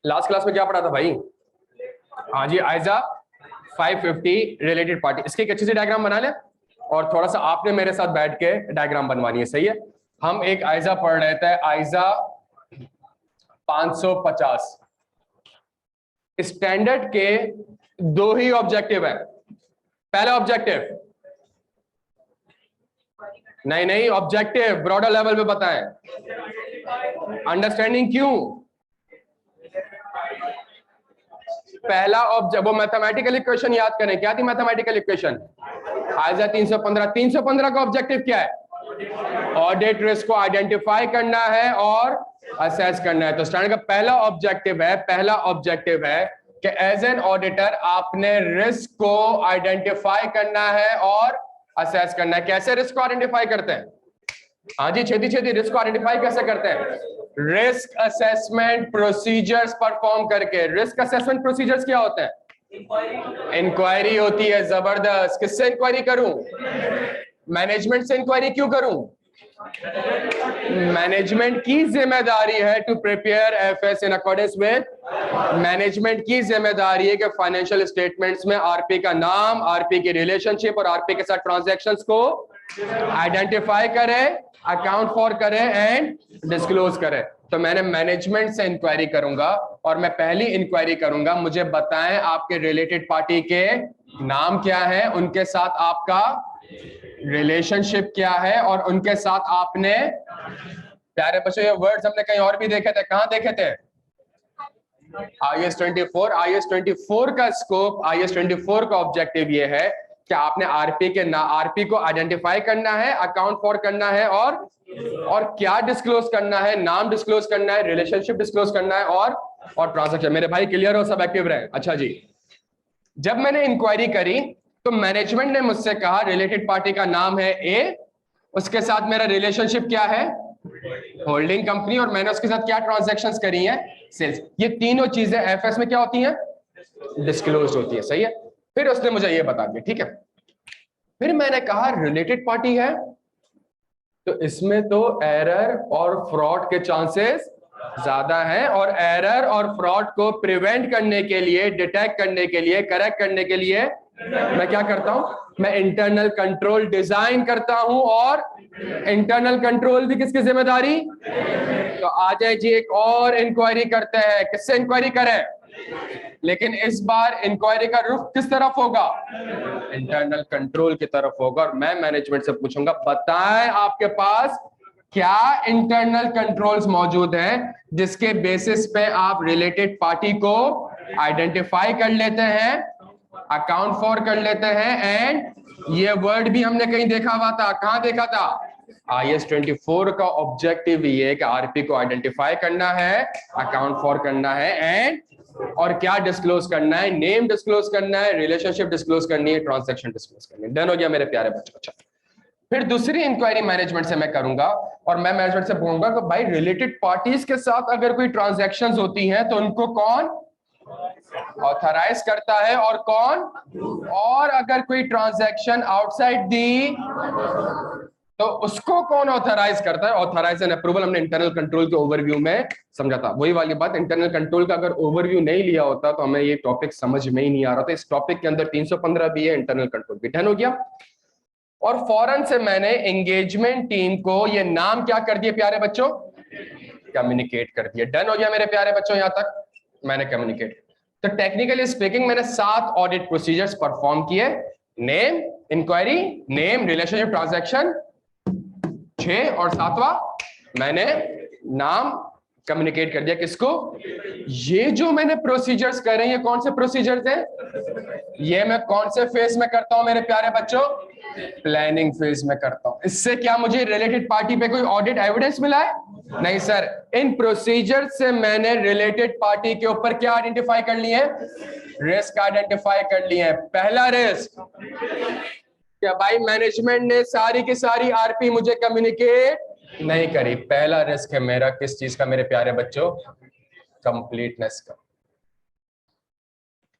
Last class में क्या पढ़ा था भाई? हाँ जी, आइजा 550 रिलेटेड पार्टी। इसकी एक अच्छी सी डायग्राम बना ले और थोड़ा सा आपने मेरे साथ बैठ के डायग्राम बनवानी है, सही है? हम एक आइजा पढ़ रहे थे, आइजा 550। स्टैंडर्ड के दो ही ऑब्जेक्टिव है। पहला ऑब्जेक्टिव, नहीं ऑब्जेक्टिव ब्रॉडर लेवल पे बताएं। अंडरस्टैंडिंग क्यों? पहला ऑब्जेक्ट, वो मैथमेटिकल इक्वेशन याद करें। क्या थी मैथमेटिकल इक्वेशन? आइजा 315 का ऑब्जेक्टिव क्या है? ऑडिट रिस्क को आइडेंटिफाई करना है और असेस करना है। तो स्टैंडर्ड का पहला ऑब्जेक्टिव है कि एज एन ऑडिटर आपने रिस्क को आइडेंटिफाई करना है और असेस करना है। कैसे रिस्क को आइडेंटिफाई करते हैं? हाँ जी, छेती रिस्क को आइडेंटिफाई कैसे करते हैं? रिस्क असेसमेंट प्रोसीजर्स परफॉर्म करके। रिस्क असेसमेंट प्रोसीजर्स क्या होते हैं? इंक्वायरी होती है। जबरदस्त। किससे इंक्वायरी करूं? मैनेजमेंट से इंक्वायरी क्यों करूं? मैनेजमेंट की जिम्मेदारी है to prepare FS in accordance with. Management की जिम्मेदारी है कि फाइनेंशियल स्टेटमेंट्स में आरपी का नाम, आरपी की रिलेशनशिप और आरपी के साथ ट्रांजैक्शंस को आइडेंटिफाई करे, अकाउंट फॉर करे एंड डिस्क्लोज करे। तो मैंने मैनेजमेंट से इंक्वायरी करूंगा और मैं पहली इंक्वायरी करूंगा, मुझे बताएं आपके रिलेटेड पार्टी के नाम क्या है, उनके साथ आपका रिलेशनशिप क्या है और उनके साथ आपने, प्यारे बच्चों ये वर्ड्स हमने कहीं और भी देखे थे। कहां देखे थे? IS 24 का स्कोप, IS 24 का ऑब्जेक्टिव ये है कि आपने आरपी को आइडेंटिफाई करना है, अकाउंट फॉर करना है और क्या डिस्क्लोज करना है? नाम डिस्क्लोज करना है, रिलेशनशिप डिस्क्लोज करना है और ट्रांजैक्शन। मेरे भाई क्लियर हो? सब एक्टिव रहे। अच्छा जी, जब मैंने इंक्वायरी करी तो मैनेजमेंट ने मुझसे कहा रिलेटेड पार्टी का नाम है ए, उसके साथ मेरा रिलेशनशिप क्या है? होल्डिंग कंपनी, और मैंने उसके साथ क्या ट्रांजैक्शंस करी हैं? सेल्स। ये तीनों चीजें एफएस में क्या होती हैं? डिस्क्लोज होती है, सही है? फिर उसने मुझे ये बता दिया, ठीक है। फिर मैंने कहा रिलेटेड पार्टी है तो इसमें तो एरर और फ्रॉड के चांसेस ज्यादा हैं, और एरर और फ्रॉड को प्रिवेंट करने के लिए, डिटेक्ट करने के लिए, करेक्ट करने के लिए मैं क्या करता हूं? मैं इंटरनल कंट्रोल डिजाइन करता हूं। और इंटरनल कंट्रोल भी किसकी जिम्मेदारी? तो आ जाए जी, एक और इंक्वायरी करते हैं। किससे इंक्वायरी करें? लेकिन इस बार इंक्वायरी का रुख किस तरफ होगा? इंटरनल कंट्रोल की तरफ होगा। और मैं मैनेजमेंट से पूछूंगा बताएं आपके पास क्या इंटरनल कंट्रोल्स मौजूद हैं जिसके बेसिस पे आप रिलेटेड पार्टी को आइडेंटिफाई कर लेते हैं, अकाउंट फॉर कर लेते हैं एंड ये वर्ड भी हमने कहीं देखा हुआ था। कहां देखा था? IS 24 का ऑब्जेक्टिव ये है कि आरपी को आइडेंटिफाई करना है, अकाउंट फॉर करना है एंड और क्या डिस्क्लोज करना है? नेम डिस्क्लोज करना है, रिलेशनशिप डिस्क्लोज करनी है, ट्रांजैक्शन डिस्क्लोज करनी है। डन हो गया मेरे प्यारे बच्चों? अच्छा, फिर दूसरी इंक्वायरी मैनेजमेंट से मैं करूंगा और मैं मैनेजमेंट से बोलूंगा कि भाई रिलेटेड पार्टीज के साथ अगर कोई ट्रांजैक्शंस होती हैं तो उनको कौन ऑथराइज करता है और कौन, और अगर कोई ट्रांजैक्शन आउटसाइड दी तो उसको कौन ऑथराइज करता है? ऑथराइज एंड अप्रूवल हमने इंटरनल कंट्रोल के ओवरव्यू में समझा था। वही वाली बात, इंटरनल कंट्रोल का अगर ओवरव्यू नहीं लिया होता तो हमें ये टॉपिक समझ में ही नहीं आ रहा था। इस टॉपिक के अंदर 315 भी है, इंटरनल कंट्रोल भी। डन हो गया? और फौरन से मैंने एंगेजमेंट टीम को ये नाम क्या कर दिए प्यारे बच्चों? कम्युनिकेट कर दिया। डन हो गया मेरे प्यारे बच्चों? यहां तक मैंने कम्युनिकेट। तो टेक्निकली स्पीकिंग मैंने 7 ऑडिट प्रोसीजर्स परफॉर्म किए। Name, inquiry, name, relationship, transaction 6, और 7वां मैंने नाम कम्युनिकेट कर दिया। किसको? ये जो मैंने प्रोसीजर्स कर रहे हैं ये कौन से प्रोसीजर्स हैं? ये मैं कौन से फेज में करता हूं मेरे प्यारे बच्चों? प्लानिंग फेज में करता हूं। इससे क्या मुझे रिलेटेड पार्टी पे कोई ऑडिट एविडेंस मिला है? नहीं सर। इन प्रोसीजर से मैंने रिलेटेड पार्टी के ऊपर क्या आइडेंटिफाई कर लिए? रिस्क आइडेंटिफाई कर लिए हैं। पहला रिस्क क्या भाई? मैनेजमेंट ने सारी की सारी आरपी मुझे कम्युनिकेट नहीं करी। पहला रिस्क है मेरा किस चीज का मेरे प्यारे बच्चों? कंप्लीटनेस का।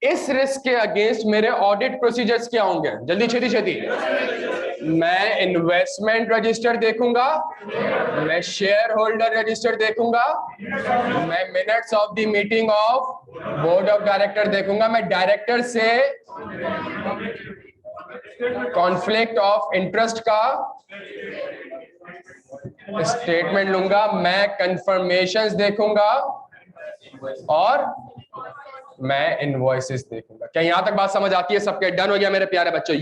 इस रिस्क के अगेंस्ट मेरे ऑडिट प्रोसीजर्स क्या होंगे? जल्दी छेती छेती। मैं इन्वेस्टमेंट रजिस्टर देखूंगा, मैं शेयर होल्डर रजिस्टर देखूंगा, मैं minutes of the meeting of board of director देखूंगा, मैं डायरेक्टर से कॉन्फ्लिक्ट ऑफ इंटरेस्ट का स्टेटमेंट लूंगा, मैं कंफर्मेशंस देखूंगा और मैं इनवॉइसेस देखूंगा। क्या यहां तक बात समझ आती है सबके? डन हो गया मेरे प्यारे बच्चों?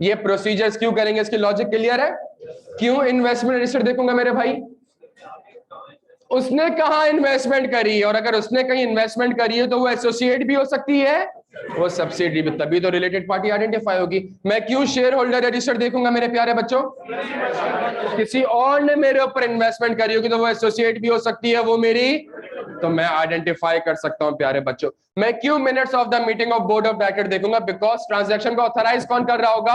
ये प्रोसीजर्स क्यों करेंगे, इसकी लॉजिक क्लियर है? क्यों इन्वेस्टमेंट रजिस्टर देखूंगा मेरे भाई? उसने कहा इन्वेस्टमेंट करी है, और अगर उसने कहीं इन्वेस्टमेंट करी है तो वो एसोसिएट भी हो सकती है, वो सब्सिडी भी, तभी तो रिलेटेड पार्टी आइडेंटिफाई होगी। मैं क्यों शेयर होल्डर रजिस्टर देखूंगा मेरे प्यारे बच्चों? किसी और ने मेरे ऊपर इन्वेस्टमेंट करी होगी तो वो एसोसिएट भी हो सकती है, वो मेरी, तो मैं आइडेंटिफाई कर सकता हूं प्यारे बच्चों। मैं क्यों minutes of the meeting of board of director देखूंगा? बिकॉज ट्रांजैक्शन को ऑथराइज कौन कर रहा होगा?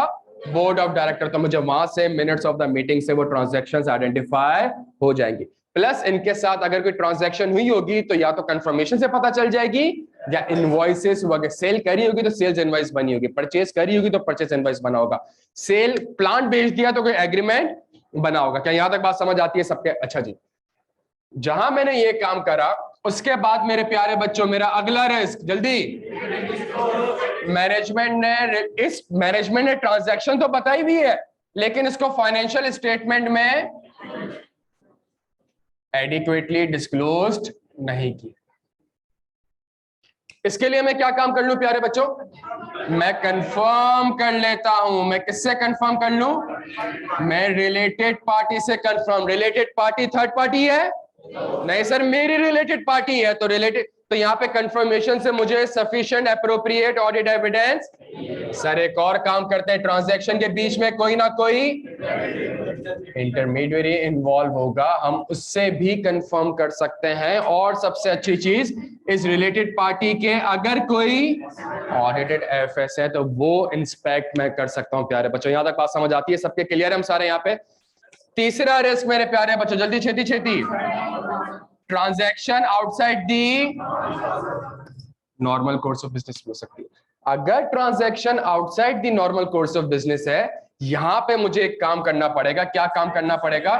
Board of director. तो मुझे वहां से मिनट्स ऑफ द मीटिंग से वो ट्रांजैक्शंस आइडेंटिफाई हो जाएंगी। प्लस इनके साथ अगर कोई ट्रांजैक्शन हुई होगी तो या तो कंफर्मेशन से पता चल जाएगी, या इनवॉइसेस वगैरह, सेल करी होगी तो सेल्स इनवॉइस बनी होगी, परचेज करी होगी तो परचेज इनवॉइस बना होगा, सेल प्लांट बेच दिया तो कोई एग्रीमेंट बना होगा। क्या यहां तक बात समझ आती है सबके? अच्छा जी, जहां मैंने ये काम करा उसके बाद मेरे प्यारे बच्चों मेरा अगला रिस्क, जल्दी, मैनेजमेंट ने ट्रांजैक्शन तो बताई भी है लेकिन इसको फाइनेंशियल स्टेटमेंट में एडिक्वेटली डिस्क्लोज्ड नहीं की। इसके लिए मैं क्या काम कर लूं प्यारे बच्चों? मैं कंफर्म कर लेता हूं। मैं किससे कंफर्म कर लूं? मैं रिलेटेड पार्टी से confirm. Related party third party है? नहीं सर, मेरी रिलेटेड पार्टी है, तो रिलेटेड, तो यहां पे कंफर्मेशन से मुझे sufficient appropriate audit evidence. Sir एक और काम करते हैं, ट्रांजैक्शन के बीच में कोई ना कोई इंटरमीडिएरी इन्वॉल्व होगा, हम उससे भी कंफर्म कर सकते हैं। और सबसे अच्छी चीज, इस रिलेटेड पार्टी के अगर कोई ऑडिटेड एफएस है तो वो इंस्पेक्ट मैं कर सकता हूं प्यारे बच्चों। यहां तक बात समझ आती है सबके? क्लियर है हम सारे यहाँ पे? तीसरा रिस्क मेरे प्यारे बच्चों, जल्दी छेती छेती, transaction outside the normal course of business हो सकती है। अगर transaction outside the normal course of business है, यहां पे मुझे एक काम करना पड़ेगा। क्या काम करना पड़ेगा?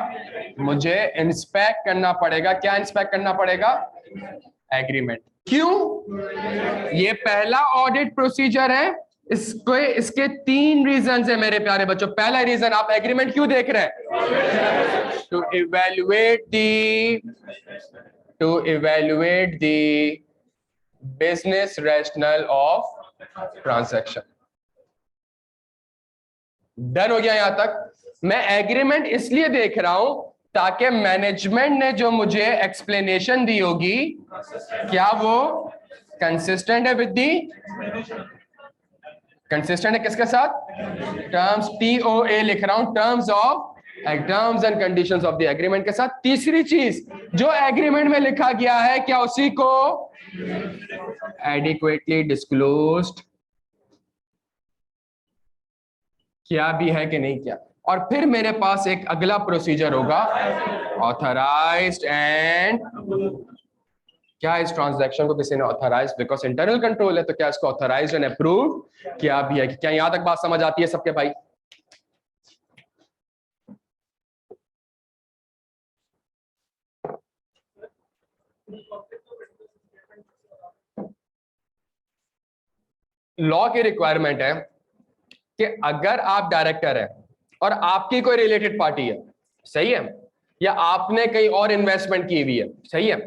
मुझे इंस्पेक्ट करना पड़ेगा। क्या इंस्पेक्ट करना पड़ेगा? एग्रीमेंट। क्यों? ये पहला ऑडिट प्रोसीजर है। इसके तीन रीजन है मेरे प्यारे बच्चों। पहला रीजन, आप एग्रीमेंट क्यों देख रहे हैं? To evaluate the business rational of transaction. Done हो गया यहां तक? मैं एग्रीमेंट इसलिए देख रहा हूं ताकि मैनेजमेंट ने जो मुझे एक्सप्लेनेशन दी होगी, क्या वो कंसिस्टेंट है विद दी, कंसिस्टेंट है किसके साथ? टर्म्स, TOA लिख रहा हूं, terms and conditions of the agreement के साथ। तीसरी चीज, जो एग्रीमेंट में लिखा गया है क्या उसी को एडिक्वेटली डिस्क्लोज्ड क्या भी है कि नहीं किया? और फिर मेरे पास एक अगला प्रोसीजर होगा, ऑथराइज्ड एंड, क्या इस ट्रांजैक्शन को किसी ने ऑथराइज, बिकॉज इंटरनल कंट्रोल है, तो क्या इसको ऑथराइज्ड एंड अप्रूव क्या भी है? क्या यहां तक बात समझ आती है सबके भाई? लॉ की रिक्वायरमेंट है कि अगर आप डायरेक्टर है और आपकी कोई रिलेटेड पार्टी है, सही है, या आपने कहीं और इन्वेस्टमेंट की हुई है, सही है,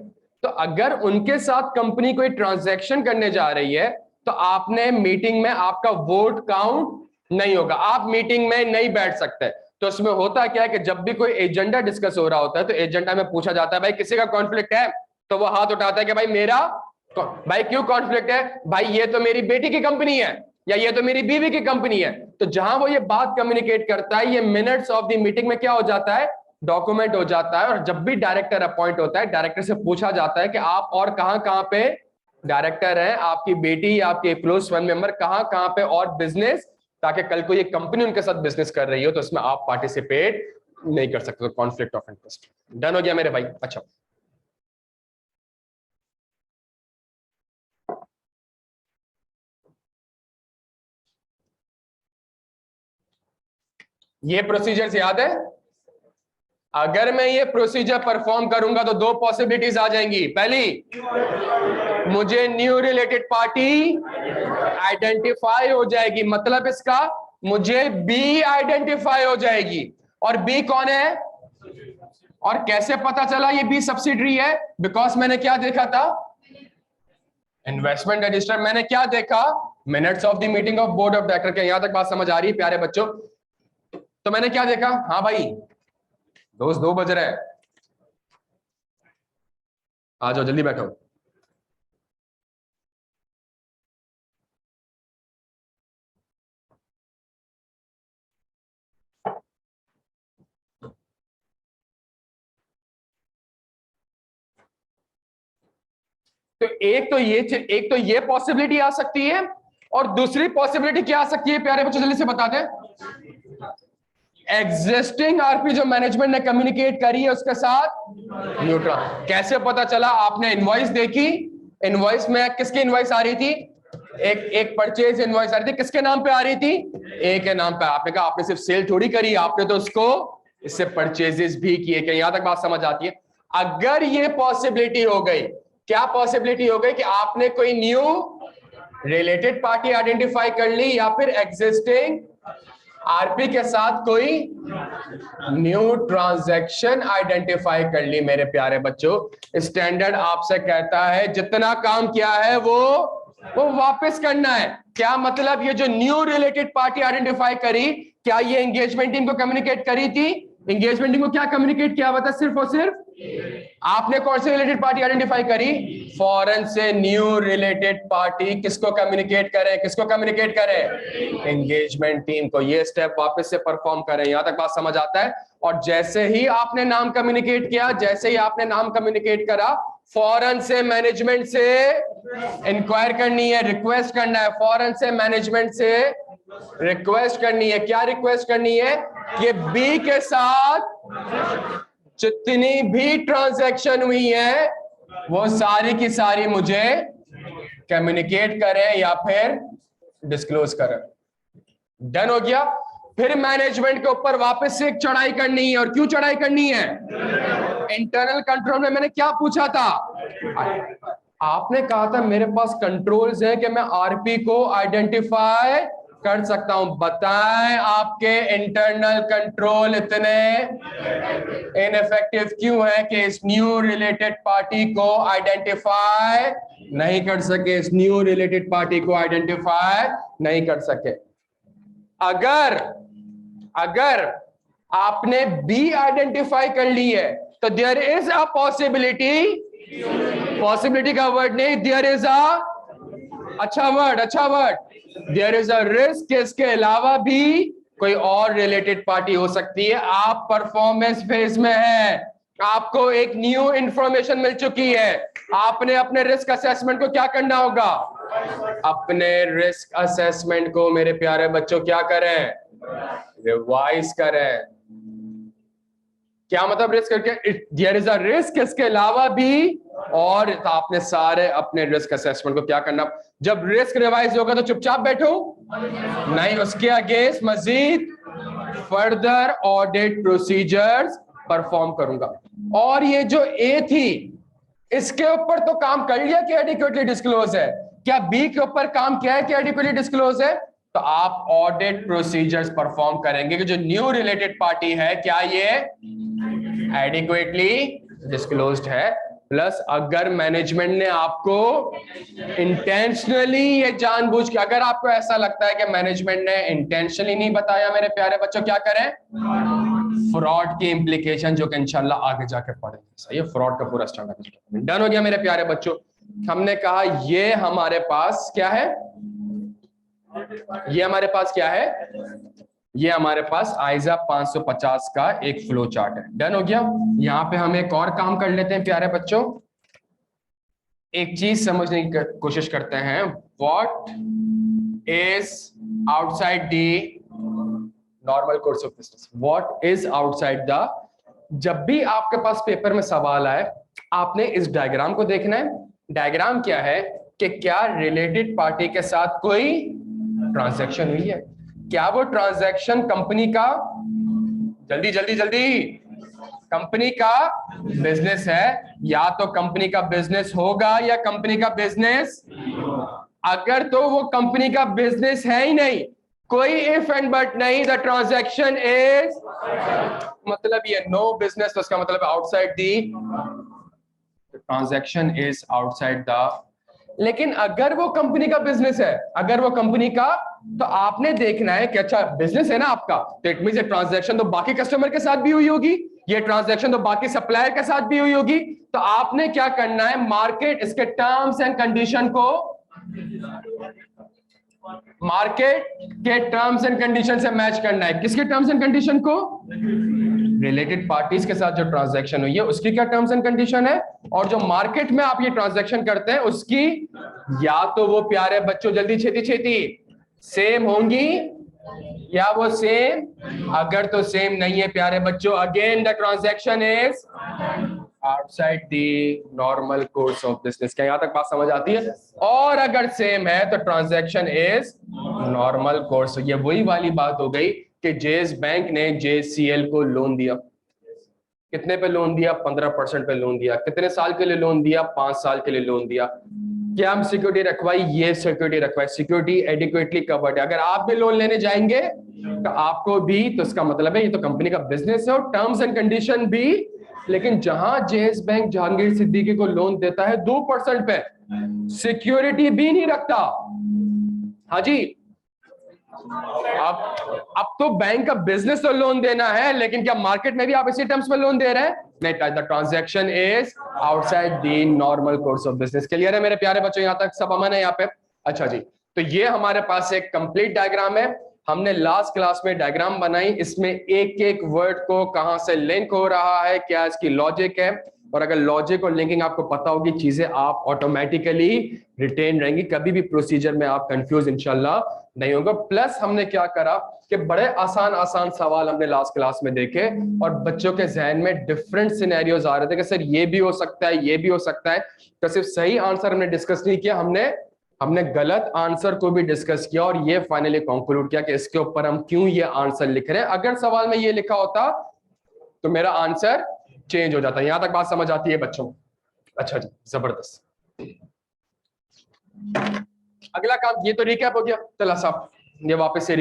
तो अगर उनके साथ कंपनी कोई ट्रांजैक्शन करने जा रही है तो आपने मीटिंग में, आपका वोट काउंट नहीं होगा, आप मीटिंग में नहीं बैठ सकते। तो इसमें होता क्या है कि जब भी कोई एजेंडा डिस्कस हो रहा होता है तो एजेंडा में पूछा जाता है भाई किसी का कॉन्फ्लिक्ट है, तो वो हाथ उठाता है कि भाई मेरा, भाई क्यों कॉन्फ्लिक्ट है? भाई ये तो मेरी बेटी की कंपनी है, या ये तो मेरी बीवी की कंपनी है। तो जहां वो ये बात कम्युनिकेट करता है, ये मिनट्स ऑफ द मीटिंग में क्या हो जाता है? डॉक्यूमेंट हो जाता है। और जब भी डायरेक्टर अपॉइंट होता है, डायरेक्टर से पूछा जाता है कि आप और कहां कहां पे डायरेक्टर हैं, आपकी बेटी या आपके क्लोज फैमिली मेंबर कहां कहां पे और बिजनेस, ताकि कल को ये कंपनी उनके साथ बिजनेस कर रही हो तो इसमें आप पार्टिसिपेट नहीं कर सकते। तो कॉन्फ्लिक्ट ऑफ इंटरेस्ट। डन हो गया मेरे भाई? अच्छा, ये प्रोसीजर्स याद है? अगर मैं ये प्रोसीजर परफॉर्म करूंगा तो दो पॉसिबिलिटीज आ जाएंगी। पहली, मुझे न्यू रिलेटेड पार्टी आइडेंटिफाई हो जाएगी, मतलब इसका मुझे बी आइडेंटिफाई हो जाएगी। और बी कौन है? और कैसे पता चला ये बी सब्सिडरी है? बिकॉज मैंने क्या देखा था? Investment register. मैंने क्या देखा? Minutes of the meeting of board of director के। यहां तक बात समझ आ रही है प्यारे बच्चों? तो मैंने क्या देखा? हाँ भाई दोस्त 2 बज रहे हैं, आ जाओ जल्दी बैठो। तो एक तो ये पॉसिबिलिटी आ सकती है, और दूसरी पॉसिबिलिटी क्या आ सकती है प्यारे बच्चों, जल्दी से बता दें। एग्जिस्टिंग आरपी जो मैनेजमेंट ने कम्युनिकेट करी है उसके साथ न्यूट्रल। कैसे पता चला? आपने इनवॉइस देखी, इनवॉइस में किसकी इनवॉइस आ रही थी? एक परचेज इनवॉइस आ रही थी, किसके नाम पे आ रही थी? ए के नाम पे। आपने कहा आपने सिर्फ सेल थोड़ी करी, आपने तो उसको इससे परचेजेस भी किए। क्या यहां तक बात समझ आती है? अगर ये पॉसिबिलिटी हो गई, क्या पॉसिबिलिटी हो गई कि आपने कोई न्यू रिलेटेड पार्टी आइडेंटिफाई कर ली, या फिर एग्जिस्टिंग आरपी के साथ कोई न्यू ट्रांजैक्शन आइडेंटिफाई कर ली। मेरे प्यारे बच्चों, स्टैंडर्ड आपसे कहता है जितना काम किया है वो वापस करना है। क्या मतलब? ये जो न्यू रिलेटेड पार्टी आइडेंटिफाई करी, क्या ये एंगेजमेंट टीम को कम्युनिकेट करी थी? एंगेजमेंट टीम को क्या कम्युनिकेट किया हुआ था? सिर्फ और सिर्फ आपने कौन सी रिलेटेड पार्टी आइडेंटिफाई करी? फॉरेन से न्यू रिलेटेड पार्टी। किसको कम्युनिकेट करें? किसको कम्युनिकेट करें? एंगेजमेंट टीम को। ये स्टेप वापस से परफॉर्म करें। यहां तक बात समझ आता है? और जैसे ही आपने नाम कम्युनिकेट किया, जैसे ही आपने नाम कम्युनिकेट करा, फॉरेन से मैनेजमेंट से इंक्वायर करनी है, रिक्वेस्ट करना है। फॉरेन से मैनेजमेंट से रिक्वेस्ट करनी है। क्या रिक्वेस्ट करनी है? कि बी के साथ जितनी भी ट्रांजैक्शन हुई है वो सारी की सारी मुझे कम्युनिकेट करें या फिर डिस्क्लोज करें। डन हो गया? फिर मैनेजमेंट के ऊपर वापस से एक चढ़ाई करनी है। और क्यों चढ़ाई करनी है? इंटरनल कंट्रोल में मैंने क्या पूछा था? आपने कहा था मेरे पास कंट्रोल्स है कि मैं आरपी को आइडेंटिफाई कर सकता हूं। बताएं आपके इंटरनल कंट्रोल इतने इनइफेक्टिव क्यों है कि इस न्यू रिलेटेड पार्टी को आइडेंटिफाई नहीं कर सके? इस न्यू रिलेटेड पार्टी को आइडेंटिफाई नहीं कर सके। अगर आपने बी आइडेंटिफाई कर ली है तो there is a possibility, possibility का वर्ड नहीं, देयर इज अ अच्छा word, there is a risk. इसके अलावा भी कोई और रिलेटेड पार्टी हो सकती है। आप परफॉर्मेंस फेज में है, आपको एक न्यू इंफॉर्मेशन मिल चुकी है। आपने अपने रिस्क असेसमेंट को क्या करना होगा? अपने रिस्क असेसमेंट को मेरे प्यारे बच्चों क्या करें? रिवाइज करें। क्या मतलब रिस्क करके? देयर इज अ रिस्क, इसके अलावा भी और आपने सारे अपने रिस्क असेसमेंट को क्या करना? जब रिस्क रिवाइज होगा तो चुपचाप बैठो नहीं, उसके अगेंस्ट मजीद फर्दर ऑडिट प्रोसीजर्स परफॉर्म करूंगा। और ये जो ए थी इसके ऊपर तो काम कर लिया कि एडिक्वेटली डिस्क्लोज है। क्या बी के ऊपर काम किया है कि एडिक्वेटली डिस्क्लोज है? तो आप ऑडिट प्रोसीजर्स परफॉर्म करेंगे कि जो न्यू रिलेटेड पार्टी है क्या ये एडिक्वेटली डिस्क्लोज्ड है। प्लस अगर मैनेजमेंट ने आपको इंटेंशनली ये जानबूझ के, अगर आपको ऐसा लगता है कि मैनेजमेंट ने इंटेंशनली नहीं बताया, मेरे प्यारे बच्चों क्या करें? फ्रॉड की इंप्लीकेशन जो कि इंशाल्लाह आगे जाके पढ़ेंगे। ये फ्रॉड का पूरा स्टैंडर्ड डन हो गया मेरे प्यारे बच्चों। हमने कहा ये हमारे पास क्या है? ये हमारे पास क्या है? ये हमारे पास आइजा 550 का एक फ्लो चार्ट है। डन हो गया? यहां पे हम एक और काम कर लेते हैं प्यारे बच्चों, एक चीज समझने की कोशिश करते हैं। What is outside the normal course of business? What is outside the? जब भी आपके पास पेपर में सवाल आए, आपने इस डायग्राम को देखना है। डायग्राम क्या है कि क्या रिलेटेड पार्टी के साथ कोई ट्रांजैक्शन हुई है? क्या वो ट्रांजैक्शन कंपनी का जल्दी जल्दी जल्दी। कंपनी का बिजनेस है, या तो कंपनी का बिजनेस होगा या कंपनी का बिजनेस, अगर तो वो कंपनी का बिजनेस है ही नहीं, कोई इफ एंड बट नहीं, द ट्रांजैक्शन इज, मतलब ये नो बिजनेस, तो उसका मतलब outside the, transaction is outside the. लेकिन अगर वो कंपनी का बिजनेस है, अगर वो कंपनी का, तो आपने देखना है कि अच्छा बिजनेस है ना आपका, तो इट मींस ये ट्रांजैक्शन तो बाकी कस्टमर के साथ भी हुई होगी, ये ट्रांजैक्शन तो बाकी सप्लायर के साथ भी हुई होगी। तो आपने क्या करना है, मार्केट इसके टर्म्स एंड कंडीशन को, मार्केट के टर्म्स एंड कंडीशन से मैच करना है। किसके टर्म्स एंड कंडीशन को? रिलेटेड पार्टीज के साथ जो ट्रांजैक्शन हुई है उसकी क्या टर्म्स एंड कंडीशन है, और जो मार्केट में आप ये ट्रांजैक्शन करते हैं उसकी, या तो वो प्यारे बच्चों जल्दी छेती छेती सेम होंगी, या वो सेम, अगर तो सेम नहीं है प्यारे बच्चों, again the transaction is outside the normal course of business. क्या यहां तक बात समझ आती है? और अगर सेम है तो ट्रांजैक्शन इज नॉर्मल कोर्स। ये वही वाली बात हो गई कि जेएस बैंक ने जेसीएल को लोन दिया, कितने पे लोन दिया? 15% पे लोन दिया। कितने साल के लिए लोन दिया? 5 साल के लिए लोन दिया। क्या हम सिक्योरिटी रखवाई? ये सिक्योरिटी रखवाई, सिक्योरिटी एडिक्वेटली कवर्ड है। अगर आप भी लोन लेने जाएंगे तो आपको भी, तो इसका मतलब है ये तो कंपनी का बिजनेस है और टर्म्स एंड कंडीशन भी। लेकिन जहां जेएस बैंक जहांगीर सिद्दीकी को लोन देता है 2% पे, सिक्योरिटी भी नहीं रखता। हाँ जी, अब तो बैंक का बिजनेस तो लोन देना है, लेकिन क्या मार्केट में भी आप इसी टर्म्स में लोन दे रहे हैं? नहीं, the transaction is outside the normal course of business. Clear है मेरे प्यारे बच्चों? यहां तक सब अमन है यहाँ पे? अच्छा जी, तो ये हमारे पास एक कंप्लीट डायग्राम है। हमने लास्ट क्लास में डायग्राम बनाई, इसमें एक एक वर्ड को कहां से लिंक हो रहा है, क्या इसकी लॉजिक है, और अगर लॉजिक और लिंकिंग आपको पता होगी, चीजें आप ऑटोमेटिकली रिटेन रहेंगी, कभी भी प्रोसीजर में आप कंफ्यूज इंशाल्लाह नहीं होगा। प्लस हमने क्या करा कि बड़े आसान आसान सवाल हमने लास्ट क्लास में देखे, और बच्चों के जहन में डिफरेंट सिनेरियोज आ रहे थे कि सर ये भी हो सकता है, ये भी हो सकता है। तो सिर्फ सही आंसर हमने डिस्कस नहीं किया, हमने गलत आंसर को भी डिस्कस किया, और ये फाइनली कंक्लूड किया कि इसके ऊपर हम क्यों ये आंसर लिख रहे हैं। अगर सवाल में ये लिखा होता तो मेरा आंसर चेंज हो जाता है। यहां तक बात समझ आती है बच्चों? अच्छा जी, जबरदस्त। अगला काम, ये तो रिकैप हो गया। चला साहब, ये वापस से